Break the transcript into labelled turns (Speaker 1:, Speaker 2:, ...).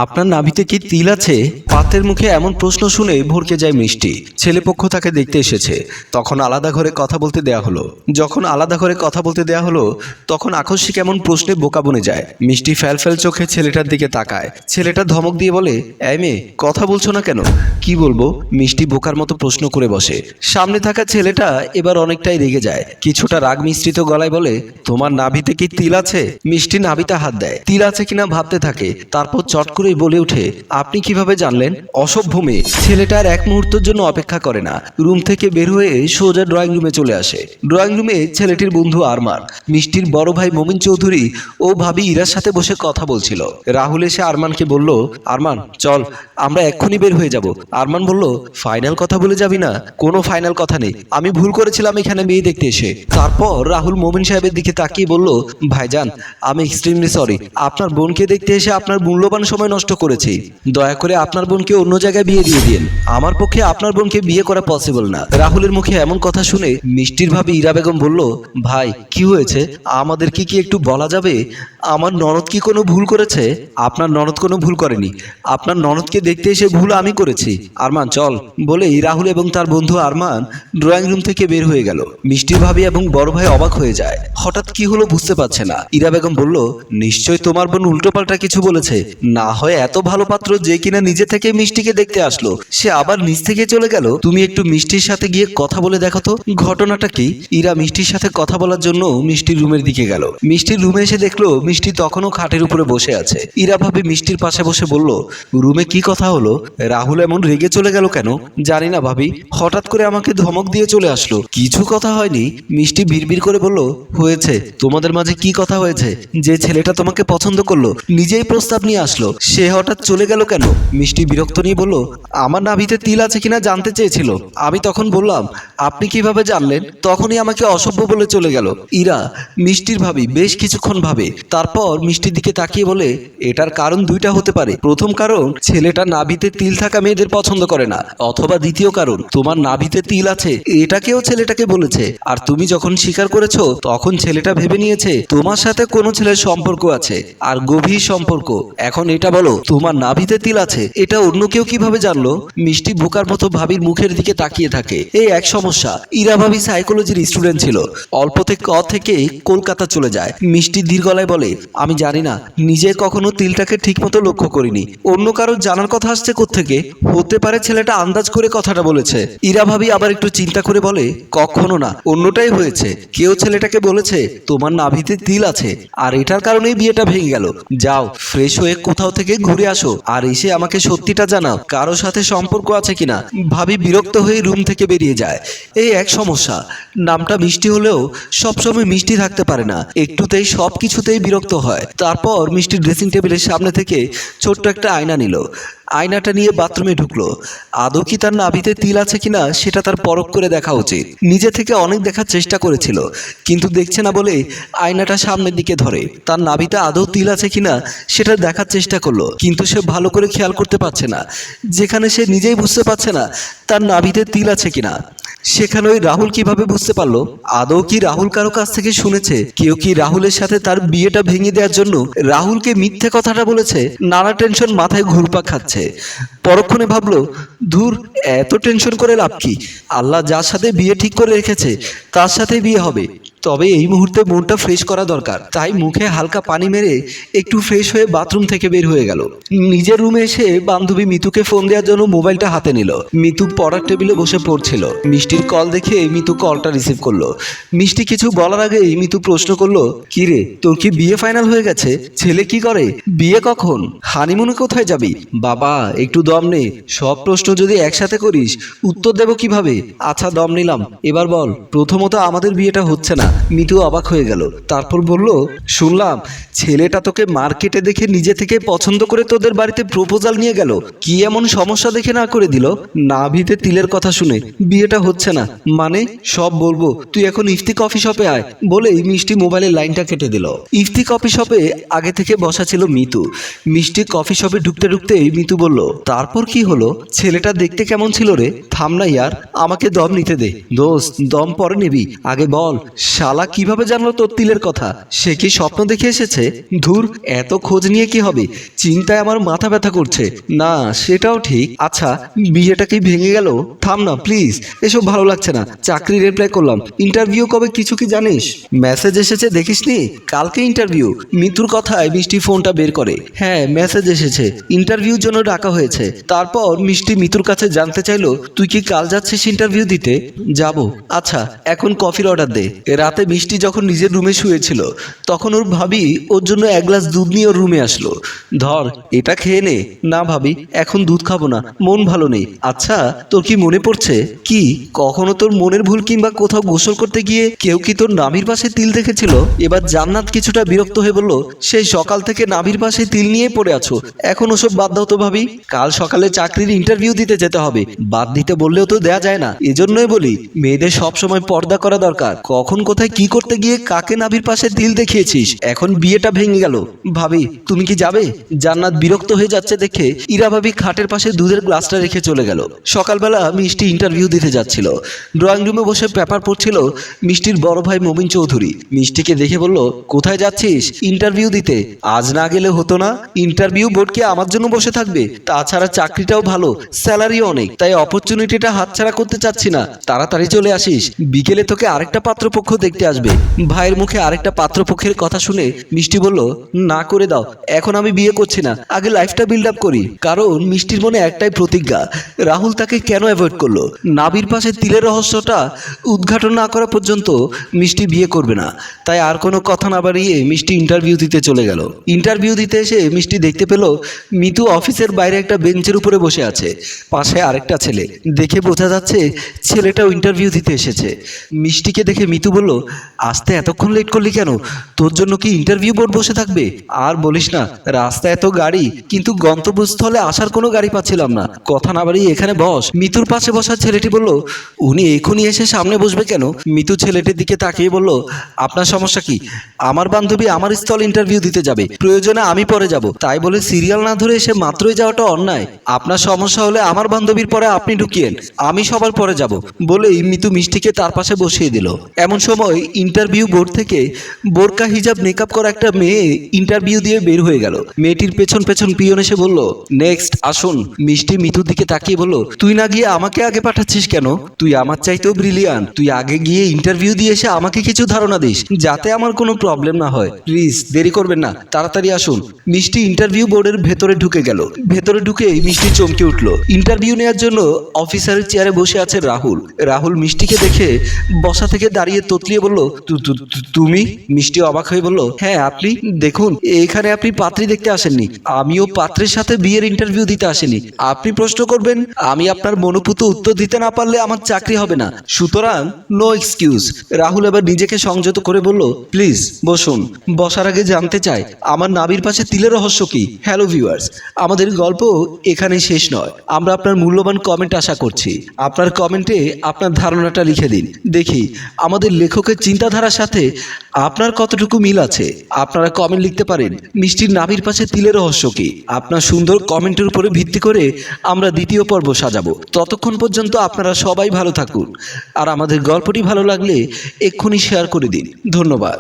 Speaker 1: আপনার নাভিতে কি তিল আছে? পাত্রের মুখে এমন প্রশ্ন শুনে ভরকে যায় মিষ্টি। ছেলেপক্ষ তাকে দেখতে এসেছে। তখন আলাদা ঘরে কথা বলতে দেয়া হলো। যখন আলাদা ঘরে কথা বলতে দেয়া হলো তখন আকস্মিক এমন প্রশ্নে বোকা বনে যায়। মিষ্টি ফ্যালফ্যাল চোখে ছেলেটার দিকে তাকায়। ছেলেটা ধমক দিয়ে বলে, এই মেয়ে, কথা বলছো না কেন? কি বলবো? মিষ্টি বোকার মতো প্রশ্ন করে বসে। সামনে থাকা ছেলেটা এবার অনেকটাই রেগে যায়। কিছুটা রাগ মিশ্রিত গলায় বলে, তোমার নাভিতে কি তিল আছে? মিষ্টি নাভিতে হাত দেয়। তিল আছে কিনা ভাবতে থাকে, তারপর চট করেই বলে ওঠে, আপনি কিভাবে জানলেন? অসভ্য মেয়ে। ছেলেটার এক মুহূর্তের জন্য অপেক্ষা করে না, রুম থেকে বের হয়ে সোজা ড্রয়িং রুমে চলে আসে। ড্রয়িং রুমে ছেলেটির বন্ধু আরমান, মিষ্টির বড় ভাই মমিন চৌধুরী ও ভাবি ইরার সাথে বসে কথা বলছিল। রাহুল এসে আরমানকে বলল, আরমান চল, আমরা এক্ষুনি বের হয়ে যাব। আরমান বলল, ফাইনাল কথা বলে যাবি না? কোনো ফাইনাল কথা নেই, আমি ভুল করেছিলাম এখানে মেয়ে দেখতে এসে। তারপর রাহুল মমিন সাহেবের দিকে তাকিয়ে বলল, ভাইজান, আমি এক্সট্রিমলি সরি, আপনার বোনকে দেখতে এসে আপনার মূল্যবান সময় নষ্ট করেছি। দয়া করে আপনার বোনকে অন্য জায়গায় বিয়ে দিয়ে দিন। আমার পক্ষে আপনার বোনকে বিয়ে করা পসিবল না। রাহুলের মুখে এমন কথা শুনে মিষ্টির ভাবি ইরা বেগম বলল, ভাই কি হয়েছে, আমাদের কি একটু বলা যাবে? আমার ননদ কি কোনো ভুল করেছে? আপনার ননদ কোনো ভুল করেনি, আপনার ননদকে দেখতে এসে ভুল আমি করেছি। আরমান চল বলেই রাহুল এবং তার বন্ধু আরমান ড্রয়িং রুম থেকে বের হয়ে গেল। মিষ্টির ভাবি এবং বড় ভাই অবাক হয়ে যায়। হঠাৎ কি হলো বুঝতে পারছে না। ইরা বেগম বলল, নিশ্চয় তোমার বোন উল্টোপাল্টা কিছু বলেছে। না হয় এত ভালো পাত্র যে কিনা নিজে থেকে মিষ্টিকে দেখতে আসলো, সে আবার নিজ থেকে চলে গেল। তুমি একটু মিষ্টির সাথে গিয়ে কথা বলে দেখো তো ঘটনাটা কি। ইরা মিষ্টির সাথে কথা বলার জন্য মিষ্টির রুমের দিকে গেল। মিষ্টির রুমে এসে দেখলো মিষ্টি তখনও খাটের উপরে বসে আছে। ইরা ভাবি মিষ্টির পাশে বসে বলল, রুমে কি কথা হলো? রাহুল এমন রেগে চলে গেল কেন? জানি না ভাবি, হঠাৎ করে আমাকে ধমক দিয়ে চলে আসলো। কিছু কথা হয়নি। মিষ্টি বিড়বিড় করে বলল, হয়েছে, তোমাদের মাঝে কি কথা হয়েছে? যে ছেলেটা তোমাকে পছন্দ করলো, নিজেই প্রস্তাব নিয়ে আসলো, সে হঠাৎ চলে গেল কেন? মিষ্টি বিরক্ত নিয়ে বলল, আমার নাভিতে তিল আছে কিনা জানতে চেয়েছিল। আমি তখন বললাম, আপনি কিভাবে জানলেন? তখনই আমাকে অসভ্য বলে চলে গেল। ইরা মিষ্টির ভাবি বেশ কিছুক্ষণ ভাবে, তারপর মিষ্টির দিকে তাকিয়ে বলে, এটার কারণ দুইটা হতে পারে। প্রথম কারণ, ছেলেটা নাভিতে তিল থাকা মেয়েদের পছন্দ করে না, অথবা দ্বিতীয় কারণ, তোমার নাভিতে তিল আছে এটাকেও ছেলেটাকে বলেছে, আর তুমি যখন স্বীকার করেছো তখন ছেলেটা ভেবে নিয়েছে তোমার সাথে কোনো ছেলের সম্পর্ক আছে, আর গভীর সম্পর্ক। এখন এটা বলো, তোমার নাভিতে তিল আছে এটা অন্য কেউ কিভাবে জানলো? মিষ্টি বোকার মতো ভাবির মুখের দিকে তাকিয়ে থাকে। এই এক সমস্যা। ইরা ভাবি সাইকোলজির স্টুডেন্ট ছিল, অল্পতে থেকে কলকাতা চলে যায়। মিষ্টি ধীর গলায় বলে, আমি জানি না, নিজে কখনো তিলটাকে ঠিকমতো লক্ষ্য করিনি। অন্য কারো জানার কথা আসছে কোত্থেকে? হতে পারে ছেলেটা আন্দাজ করে কথাটা বলেছে। ইরা ভাবি আবার একটু চিন্তা করে বলে, কখনো না, অন্যটাই হয়েছে। কেউ ছেলেটাকে বলেছে তোমার নাভিতে তিল আছে, আর এটার কারণেই বিয়েটা ভেঙে গেল। যাও, ফ্রেশ হয়ে কোথাও থেকে ঘুরে আসো, আর এসে আমাকে সত্যিটা জানাও কারো সাথে সম্পর্ক আছে কিনা। ভাবি বিরক্ত হয়ে রুম থেকে বেরিয়ে যায়। এই এক সমস্যা, নামটা মিষ্টি হলেও সবসময় মিষ্টি থাকতে পারে না, একটুতেই সব কিছুতেই বিরক্ত হয়। তারপর মিষ্টি ড্রেসিং টেবিলের সামনে থেকে ছোট্ট একটা আয়না নিল। আয়নাটা নিয়ে বাথরুমে ঢুকলো। আদৌ কি তার নাভিতে তিল আছে কিনা সেটা তার পরখ করে দেখা উচিত। নিজে থেকে অনেক দেখার চেষ্টা করেছিল, কিন্তু দেখছে না বলে আয়নাটা সামনের দিকে ধরে তার নাভিতে আদৌ তিল আছে কিনা সেটা দেখার চেষ্টা করলো, কিন্তু সে ভালো করে খেয়াল করতে পারছে না, যেখানে সে নিজেই বুঝতে পারছে না তার নাভিতে তিল আছে কিনা। সেখানে ওই রাহুল কিভাবে বুঝতে পারলো? আদৌ কি রাহুল কারো কাছ থেকে শুনেছে কেউ কি রাহুলের সাথে তার বিয়েটা ভেঙে দেওয়ার জন্য রাহুলকে মিথ্যে কথাটা বলেছে? নানা টেনশন মাথায় ঘুরপাক খাচ্ছে। পরক্ষণে ভাবলো, ধুর, এত টেনশন করে লাভ কি? আল্লাহ যার সাথে বিয়ে ঠিক করে রেখেছে তার সাথে বিয়ে হবে। তবে এই মুহূর্তে মনটা ফ্রেশ করা দরকার। তাই মুখে হালকা পানি মেরে একটু ফ্রেশ হয়ে বাথরুম থেকে বের হয়ে গেল। নিজের রুমে এসে বান্ধবী মিতুকে ফোন দেওয়ার জন্য মোবাইলটা হাতে নিল। মিতু পড়ার টেবিলে বসে পড়ছিল। মিষ্টির কল দেখে মিতু কলটা রিসিভ করলো। মিষ্টি কিছু বলার আগেই মিতু প্রশ্ন করলো, কি রে, তোর কি বিয়ে ফাইনাল হয়ে গেছে? ছেলে কি করে? বিয়ে কখন? হানিমুনে কোথায় যাবি? বাবা একটু দম নে, সব প্রশ্ন যদি একসাথে করিস উত্তর দেব কিভাবে? আচ্ছা দম নিলাম, এবার বল। প্রথমত আমাদের বিয়েটা হচ্ছে না। মিতু অবাক হয়ে গেল। তারপর বলল, শুনলাম ছেলেটা তোকে মার্কেটে দেখে নিজে থেকে পছন্দ করে তোদের বাড়িতে প্রপোজাল নিয়ে গেল। কি এমন সমস্যা দেখে না করে দিল? নাভিতে তিলের কথা শুনে বিয়েটা হচ্ছে না মানে? সব বলবো, তুই এখন ইফতি কফি শপে আয় বলেই মিষ্টি মোবাইলের লাইনটা কেটে দিল। ইফতি কফি শপে আগে থেকে বসা ছিল মিতু। মিষ্টি কফি শপে ঢুকতে ঢুকতেই মিতু বলল, তারপর কি হলো? ছেলেটা দেখতে কেমন ছিল রে? থাম না ইয়ার, আমাকে দম নিতে দে। দোস্ত, দম পরে নিবি, আগে বল শালা কিভাবে জানলো তোর তিলের কথা? সে কি স্বপ্ন দেখে এসেছে? ধুর, এত খোঁজ নিয়ে কি হবে? চিন্তায় আমার মাথা ব্যথা করছে। না, সেটাও ঠিক। আচ্ছা, বিয়েটা কি ভেঙে গেল? থাম না প্লিজ, এসব ভালো লাগছে না। চাকরির অ্যাপ্লাই করলাম, ইন্টারভিউ কবে কিছু কি জানিস? মেসেজ এসেছে দেখিসনি? কালকে ইন্টারভিউ। মিতুর কথায় মিষ্টি ফোনটা বের করে। হ্যাঁ, মেসেজ এসেছে, ইন্টারভিউর জন্য ডাকা হয়েছে। তারপর মিষ্টি মিতুর কাছে জানতে চাইলো, তুই কি কাল যাচ্ছিস ইন্টারভিউ দিতে? যাব। আচ্ছা, এখন কফির অর্ডার দে। রাতে মিষ্টি যখন নিজের রুমে শুয়েছিল তখন ওর ভাবি ওর জন্য এক গ্লাস দুধ নিয়ে ওর রুমে আসলো। ধর, এটা খেয়ে নে। না ভাবি, এখন দুধ খাবো না, মন ভালো নেই। আচ্ছা, তোর কি মনে পড়ছে? কি, কখনো তোর মনের ভুল কিংবা কোথাও গোসল করতে গিয়ে কেউ কি তোর নাভির পাশে তিল দেখেছিল? এবার জান্নাত কিছুটা বিরক্ত হয়ে বলল, সেই সকাল থেকে নাভির পাশে তিল নিয়ে পড়ে আছো, এখন ওসব বাদ দাও তো ভাবি। কাল সকালে চাকরির ইন্টারভিউ দিতে যেতে হবে, বাদ দিতে বললেও তো দেয়া যায় না। এজন্যই বলি, মেয়েদের সব সময় পর্দা করা দরকার। কখন কোথায় কি করতে গিয়ে কাকে নাভির পাশে তিল দেখিয়েছিস, এখন বিয়েটা ভেঙে গেল। ভাবি, তুমি কি যাবে? জান্নাত বিরক্ত হয়ে যাচ্ছে দেখে ইরা ভাবি খাটের পাশে দুধের গ্লাসটা রেখে চলে গেল। সকালবেলা মিষ্টি ইন্টারভিউ দিতে যাচ্ছিল। ড্রয়িং রুমে বসে পেপার পড়ছিল মিষ্টির বড় ভাই মমিন চৌধুরী। মিষ্টিকে দেখে বলল, কোথায় যাচ্ছিস? ইন্টারভিউ দিতে। আজ না গেলে হতো না? ইন্টারভিউ বোর্ড কি আমার জন্য বসে থাকবে? তাছাড়া চাকরিটাও ভালো, স্যালারিও অনেক, তাই অপরচুনিটিটা হাতছাড়া করতে চাচ্ছি না। তাড়াতাড়ি চলে আসিস, বিকেলে তোকে আরেকটা পাত্রপক্ষ দেখতে আসবে। ভাইয়ের মুখে আরেকটা পাত্রপক্ষের কথা শুনে মিষ্টি বলল, না করে দাও, এখন আমি বিয়ে করছি না, আগে লাইফটা বিল্ড আপ করি। কারণ মিষ্টির মনে একটাই প্রতিজ্ঞা, রাহুল তাকে কেন অ্যাভয়েড করলো। নাভির পাশে তিলের রহস্যটা উদ্ঘাটন না করা পর্যন্ত মিষ্টি বিয়ে করবে না। তাই আর কোনো কথা না বাড়িয়ে মিষ্টি ইন্টারভিউ দিতে চলে গেল। ইন্টারভিউ দিতে এসে মিষ্টি দেখতে পেল মিতু অফিসের বাইরে একটা বেঞ্চের উপরে বসে আছে, পাশে আরেকটা ছেলে। দেখে বোঝা যাচ্ছে ছেলেটাও ইন্টারভিউ দিতে এসেছে। মিষ্টিকে দেখে মিতু বলল, আসতে এতক্ষণ লেট করলি কেন? তোর জন্য কি ইন্টারভিউ বোর্ড বসে থাকবে? আর বলিস না, রাস্তায় এত গাড়ি, কিন্তু গন্তব্যস্থলে আসার কোনো গাড়ি পাচ্ছিলাম না। কথা না বাড়িয়ে এখানে বস। মিতুর পাশে বসা ছেলেটি বলল, উনি এখনই এসে সামনে বসবে কেন? মিতু ছেলেটির দিকে তাকিয়ে বলল, আপনার সমস্যা কি? আমার বান্ধবী আমার স্থল ইন্টারভিউ দিতে যাবে, প্রয়োজনে আমি পরে যাব, তাই বলে সিরিয়াল না ধরে এসে মাত্রই যাওয়াটা অন্যায়। আপনার সমস্যা হলে আমার বান্ধবীর পরে আপনি ঢুকিয়েন, আমি সবার পরে যাব। বলেই মিতু মিষ্টিকে তার পাশে বসিয়ে দিল। এমন সময় ইন্টারভিউ বোর্ড থেকে বোরকা হিজাব মেকআপ করা একটা মেয়ে ইন্টারভিউ দিয়ে বের হয়ে গেল। মেয়েটির পেছন পেছন পিয়ন এসে বলল, নেক্সট আসুন। মিষ্টি মিতুর দিকে তাকিয়ে বলল, তুই না গিয়ে আমাকে আগে পাঠাচ্ছিস কেন? তুই আমার চাইতেও ব্রিলিয়ান্ট, তুই আগে গিয়ে ইন্টারভিউ দিয়ে এসে আমাকে কিছু ধারণা দিস, যাতে আমার কোনো প্রবলেম না হয়। প্লিজ দেরি করবেন না, তাড়াতাড়ি আসুন। মিষ্টি ইন্টারভিউ বোর্ডের ভেতরে ঢুকে গেল। ভেতরে ঢুকেই মিষ্টি চমকে উঠল। ইন্টারভিউ নেওয়ার জন্য অফিসারের চেয়ারে বসে আছে রাহুল। রাহুল মিষ্টিকে দেখে বসা থেকে দাঁড়িয়ে তোতলিয়ে বলল, তুমি? মিষ্টি অবাক হয়ে বলল, হ্যাঁ আপনি। দেখুন, এখানে আপনি পাত্রী দেখতে আসেননি, আমিও পাত্রের সাথে বিয়ের ইন্টারভিউ দিতে আসেনি। আপনি প্রশ্ন করবেন, আমি আপনার মনোপুত উত্তর দিতে না পারলে আমার চাকরি হবে না, সুতরাং নো এক্সকিউজ। রাহুল এবার নিজেকে সংযত করে বলল, প্লিজ বসুন। বসার আগে জানতে চাই, আমার নাভির পাশে তিলের রহস্য কি? হ্যালো ভিউয়ার্স, আমাদের গল্প এখানেই শেষ নয়। আমরা আপনার মূল্যবান কমেন্ট আশা করছি। আপনার কমেন্টে আপনার ধারণাটা লিখে দিন, দেখি আমাদের লেখকের চিন্তাধারার সাথে আপনার কতটুকু মিল আছে। আপনারা কমেন্ট লিখতে পারেন, মিষ্টির নাভির পাশে তিলের রহস্য কি? আপনার সুন্দর কমেন্টের উপরে ভিত্তি করে আমরা দ্বিতীয় পর্ব সাজাবো। ততক্ষণ পর্যন্ত আপনারা সবাই ভালো থাকুন, আর আমাদের গল্পটি ভালো লাগলে এক্ষুনি শেয়ার করে দিন। ধন্যবাদ।